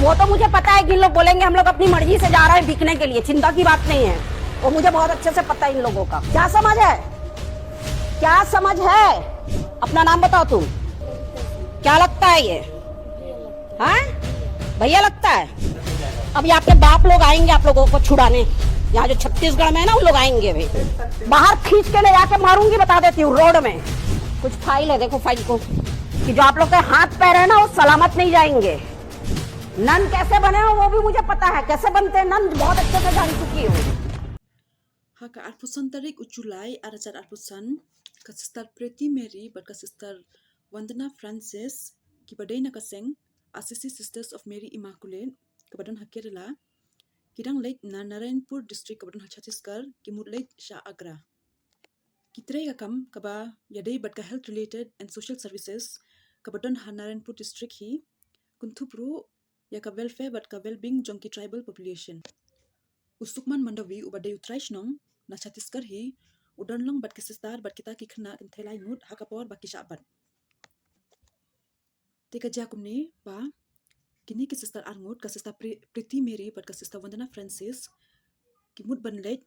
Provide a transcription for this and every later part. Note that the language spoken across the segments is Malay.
वो तो मुझे पता है कि इन लोग बोलेंगे हम लोग अपनी मर्जी से जा रहे हैं बिकने के लिए, चिंता की बात नहीं है, वो मुझे बहुत अच्छे से पता है इन लोगों का। क्या समझ है, क्या समझ है? अपना नाम बताओ तुम, क्या लगता है ये? हाँ भैया लगता है। अभी आपके बाप लोग आएंगे आप लोगों को छुड़ाने, यहाँ जो छत्तीसगढ़ में है ना उन लोग आएंगे भाई, बाहर खींच के ले जाके मारूंगी, बता देती हूँ। रोड में कुछ फाइल है, देखो फाइल को, कि जो आप लोग के हाथ पैर है ना वो सलामत नहीं जाएंगे। नन कैसे बने हो वो भी मुझे पता है, कैसे बनते हैं नन बहुत अच्छे से जान चुकी हूँ। Haka arpusan tarik uculai aracat arpusan ka Sister Pretty Mary bat ka Sister Vandana Francis kibadai na kaseng Assisi Sisters of Mary Immaculate kabadan hakirla kidang late na Narayanpur district kabadan Chhattisgarh kimut late Shah Agra. Kitray kakam kaba yadai bat ka health related and social services kabadan Narayanpur district hi kuntupru ya ka welfare bat ka well-being jonki tribal population. Usukman mandawi ubadai utraish nong na Chhattisgarh hi udan long bat kisistar bat kita ki khna thelai mut hakapor bat kishabat. Tika jakumni ba kini kisistar arngut ka Sister Pretty Mary bat ka Sister Vandana Francis kimut ban late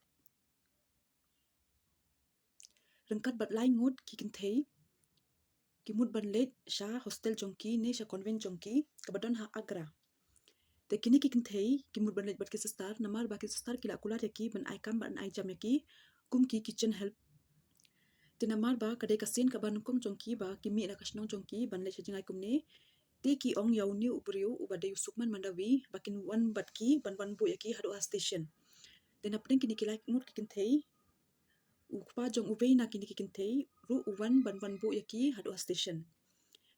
rengkat bat lai ngut ki kinthei kimut ban late sha hostel jongki ne sha convent jongki kabadon ha Agra. Te kini ki kinthei kimut ban late bat kisistar namar ba kisistar kila kular yaki ban aikam ban aijam yaki kum ki kitchen help tinamar ba kadai kasin ka banukong jongki ba kimi na kasnong jongki ban le jingai kumne te ki ong yauni ubriu ubadai usukman mandawi bakin wan batki ban bu yaki hadu station den apning kini kilai mut kikin thei ukpa jong ubei na kini kikin thei ru uwan ban bu yaki hadu station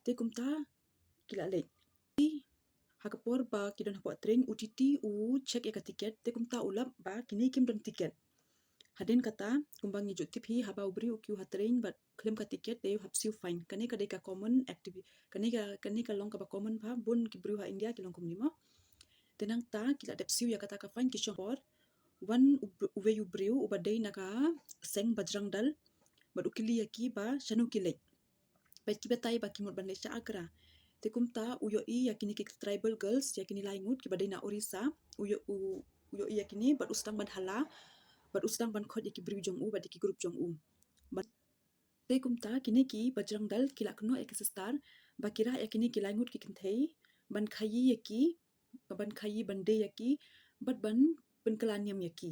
te kumta kila le hakapor ba kidon hapo train utiti u check yaka tiket te kumta ulap ba kini kim don tiket hadin kata kumbang ngi jutip hi haba ubri ukyu hatrain bat claim ka tiket te hapsiu fine kane kadai ka common activity kane ka long ka ba common ba bun ki bru ha India ki long kum nimo tenang ta kila depsiu ya kata ka fine ki shopor wan uwe ubriu ubadai naka seng bajrang dal bat ukili yaki ba shanu kilek bat ki betai ba kimut ban lesha Agra te kumta uyo i yakini ki tribal girls yakini laingut ki badai na Orissa uyo i yakini bat ustang ban hala bat ustang ban khot yaki bri jong u bat ki group jong u bat te kumta kini ki bajrang dal kila kno ek star bakira yakini ki laingut ki kinthei ban khayi bande yaki bat ban kalaniam yaki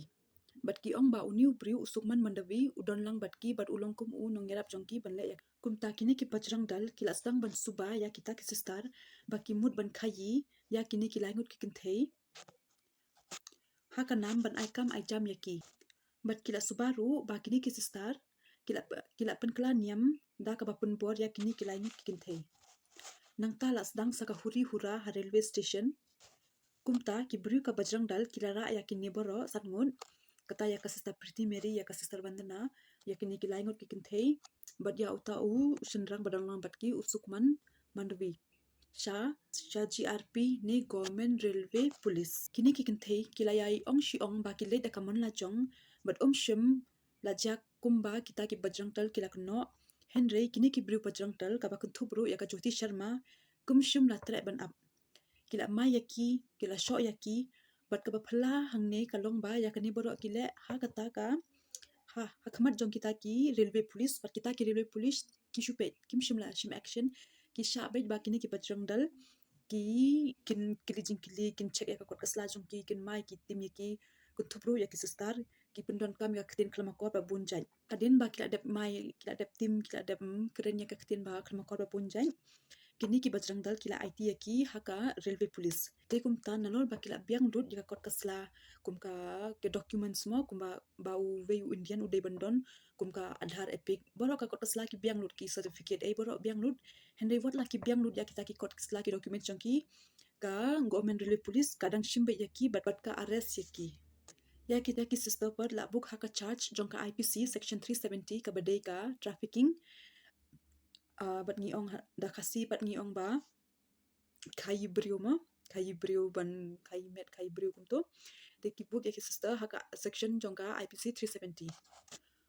bat ki ong ba uniu bri usukman mandawi udon lang bat ki bat ulong kum u nongerap jongki ban le yak kumta kini ki bajrang dal kila stang ban suba ya kita ki star baki mut ban khayi ya kini ki laingut ki kinthei haka nam ban aikam aijam yaki bat kila subaru ba kini ki star kila penkelaniam da ka bapun bor ya kini ki laingut ki kinthei nang ta las dang saka huri hura ha railway station kumta ki bru ka bajrang dal kilara ya kini boro satngun kata ya ka Sister Pretty Mary ya ka Sister Vandana ya kini ki laingut ki kinthei bat ya uta u shenrang badang lang bat ki usukman mandwi sha GRP ni government railway police kini ki kinthei kilayai ong shi ong ba ki le da kamon la jong bat shim la jak kumba kita ki bajrang dal kilak no henry kini ki bru bajrang dal ka ba kunthubru ya ka Jyoti Sharma kumshum la tre ban up kila ma yaki kila sho yaki bat ka baphala hangne kalong ba ya kani boro kile ha kata ka ha khamat jong kita ki railway police bat kita ki railway police ki shupe kim shimla shim action ki sha bet ba kini ki bajrang dal ki kin kilijing kili kin check ya ka kot kasla jong ki kin mai ki tim yaki kunthubru ya ki star ki pindon kam ya ktin klamakor ba bunjai kadin ba kila dep mai kila dep tim kila dep kren ya ka ktin ba klamakor ba bunjai kini ki bajrang dal kila IT yaki haka railway police te kumta nalor ba kila biang dut ya kot kasla kumka ke documents mo kumba ba u ve Indian uday bandon kumka Aadhaar epic boro ka kot kasla ki biang lut ki certificate ai boro biang lut henry wat la ki biang lut ya kita ki kot kasla ki document jongki ka government railway police kadang shimbe yaki bat ka arrest yaki ya kita ki sister par la book haka charge jongka IPC section 370 ka badai ka trafficking bat ngi ong da kasi bat ngi ong ba khayi brio ban khayi met khayi brio kumto de ki book ya ki sister haka section jongka IPC 370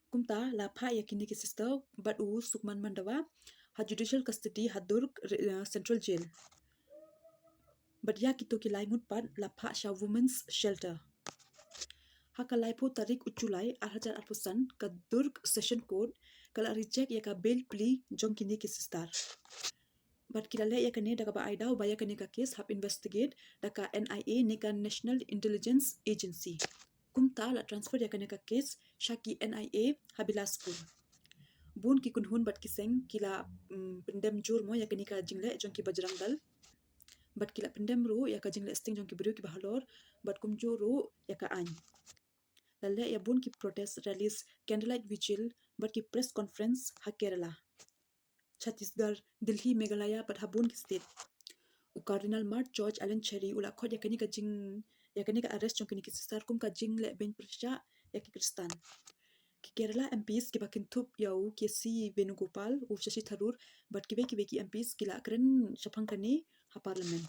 kumta la pha ya kini ki sister bat u sukman mandawa ha judicial custody hadur central jail Badya kito kilai ngut pat lapha sha women's shelter. Hakalai po tarik uculai 2000 ka Durg session court kala reject ya ka bail plea jong kini ki sistar. But kilale ya kane daga ba aidau baya kane ka case hap investigate daga NIA ni ka National Intelligence Agency. Kumta la transfer ya kane ka case Shaki NIA Habilaspur. Bun ki kunhun bat kiseng kila pendem jur mo ya kane ka jingle jong ki Bajrang Dal. Bat kila pendem ru ya ka jingle sting jong ki beriu ki bahalor bat kumjur ru ya ka any. Lalle ya bun ki protest rallies candlelight vigil bat ki press conference ha Kerala. Chhattisgarh, Delhi, Meghalaya pat habun ki state. Cardinal Mark George Allen Cherry ula khot ya kani ka arrest jong kini ki sistar kum ka jing le ben persha ya ki Kristan. Ki Kerala MPs ki bakin thup yau ki si Venugopal u Shashi Tharoor bat ki ki MPs kila kren shapang kani ha parliament.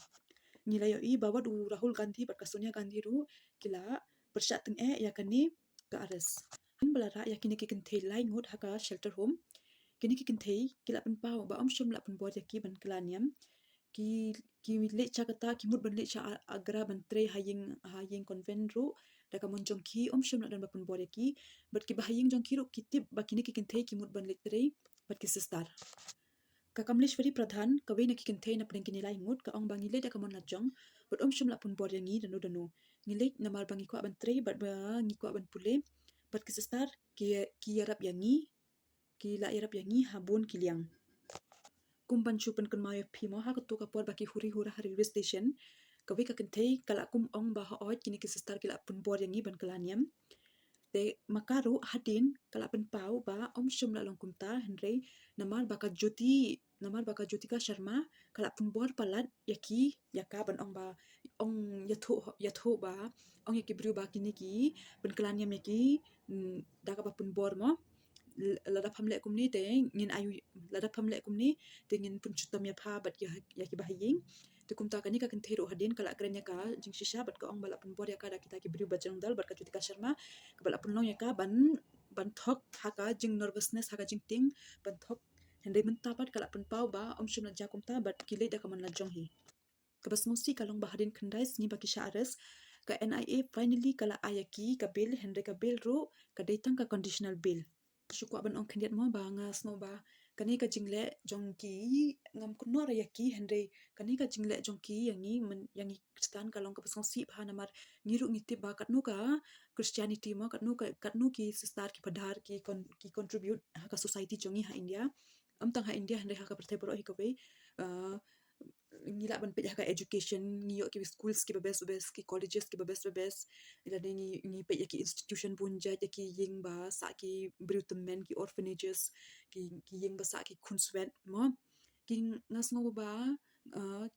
Nila yo I bawat u Rahul Gandhi bat ka Sonia Gandhi ru kila persha teng ya kani ka arrest. Balara ya kini ki kenthe lai ngut ha ka shelter home. Kini ki kenthe kila pen pau ba shum la pen bot ya ki ban klaniam ki le cha kata ki mut ban le cha agra ban tre haying convent ru daga mon jong ki shum la dan ba pen bot ya ki bat ki bahaying jong ki ru kitip ba kini ki kenthe ki mut ban le tre bat ki sistar. Ka Kamleshwari Pradhan kawe na ki kenthe na pren kini lai ngut ka ong bangi le daga mon la jong bat shum la pen bot ya ngi danu ngile na mar bangi ko ban tre bat ba ngi ko ban pule bat ki sistar ki yarap yangi ki la yarap yangi habun kiliang. Kumban chupan kun mayo phimo ha tu ka por baki huri hura railway station kawi ka kentei kala kum ong ba ha oi kini ki sistar kila pun bor yangi ban kalaniam te makaru hadin kala pen pau ba shum la long kumta henrei namar baka jyoti ka Sharma kala pun bor palat yaki yaka ban ong ba ong yatho ba ong yaki bru ba kini ki ban kalaniam yaki daga ba pun bor mo ladap hamle kumni te ngin ayu ladap hamle kumni te ngin pun chutam ya pha bat ya ki bahaying te kumta kani ka kenthero hadin kala krenya ka jing shisha bat ka ong bala pun bor ya ka da kita ki bri Bajrang Dal bat ka Jyotika Sharma ka bala pun long ya ka ban thok ha ka jing nervousness ha ka jing ting ban thok hende menta bat kala pun pau ba shum la ja kumta bat kile da ka man la jong hi ka bas musi kalong bahadin khandai ni baki sha arrest ka NIA finally kala ayaki ka bail hende ka bail ro ka deitang ka conditional bail shukwa ban ong khandiat mo ba nga sno ba kani ka jingle jongki ngam kunno ra yaki hende kani ka jingle jongki yangi Kristan ka long ka pasong si bha namar ngiru ngiti ba katnu ka Christianity mo katnu ki sistar ki padhar ki contribute ha ka society jongi ha India amtang ha India hende ha ka perthai poro hi ka be ngila ban pe ka education ngiyo ki schools ki babes ki colleges ki babes ila ngi pe ki institution bunja ki ying ba sa ki brutemen ki orphanages ki ying ba sa ki khunswet mo ki ngasngo ba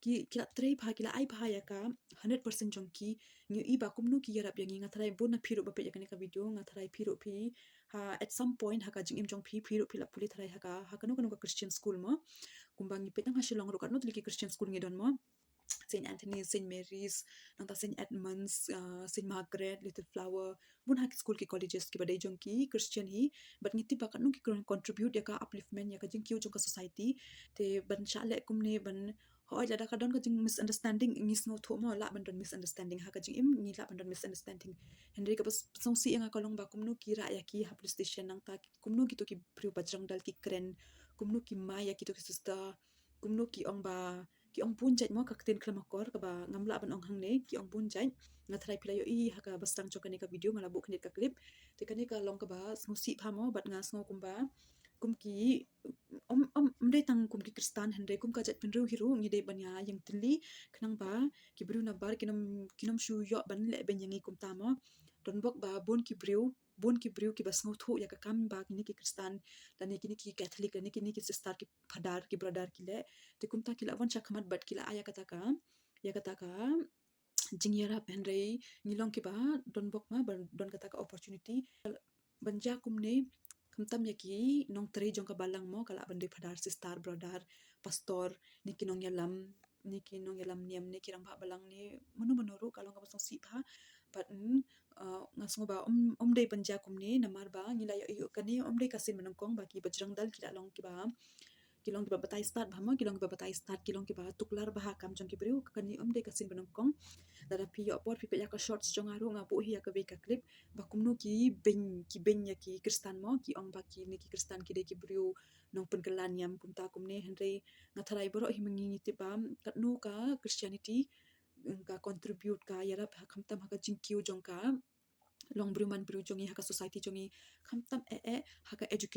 ki kila trei bha kila ai bha ya ka 100% jong ki ngi I ba kumnu ki yarap yangi ngathrai bon na phiru ba pe ka ni ka video ngathrai phiru phi ha at some point ha ka jing im jong phiru phi la puli thrai ha kanu ka Christian school mo kumbangi petang hasilong ro kanu ki Christian school ngi don mo St. Anthony, St. Mary's, nang St. Edmunds, St. Margaret, Little Flower, bun hak school ki colleges ki badai jong ki Christian hi, but ngiti ba kanu ki contribute ya ka upliftment ya ka jing kiu jong ka society, te ban sha le kumne ban hoi lada ka don ka jing misunderstanding ngis no tho mo la ban don misunderstanding ha ka jing im ngi la ban don misunderstanding. Henry ka bas song si nga kalong ba kumnu ki ra ya ki ha police station nang ta kumnu ki to ki Priu Bajrang Dal ki kren, kumnu ki ma ya ki to ki sister, kumnu ki ong ba ki ong punjat mo kakten klamakor ka ba ngamla ban ong hangne ki ong punjat ngathrai pila yo I ha ka bastang chokani ka video ngala bu khnit ka clip te kani ka long ka ba smusi pha mo bat nga sngo kumba kumki dei tang kumki Kristan hande kum ka jat pinru hiru ngi de banya yang tili khnang ba ki bru na bar kinom shu yo ban le ben yangi kumta mo don bok ba bon ki bru ki basngo thu ya ka kam ba kini ki Kristan dan kini ki Catholic ni kini ki sister ki phadar ki brother ki le te kumta ki la wan chakhamat bat ki la aya kata ka jingyara penrei ngilong ki ba don bok ma don kata ka opportunity banja kumne kamtam yaki nong trei jong ka balang mo kala bande phadar sister brother pastor niki nong yalam niam ni kirang ba balang ni manu ru kalong ka basong si pha but ngasngo ba dei banja kumni namar ba ngila yo kani dei kasin manong kong ba ki Bajrang Dal kila long ki ba kilong ki batai start bahama kilong ki batai start kilong ki ba tuklar bahakam jong ki beriu kani om de kasin benongkong dara pi yo por pi ya ka shorts jong aru ngapu hi ya ka be ka clip bakumnu ki ben ya ki kristan mo ki ong ba ki ni ki kristan ki de ki beriu nong penkelan yam kumta kumne henry ngatharai boro hi mengi ti pam katnu ka christianity ka contribute ka yara khamtam ha ka jingkiu jong ka long bruman bru jongi ha ka society jongi khamtam haka education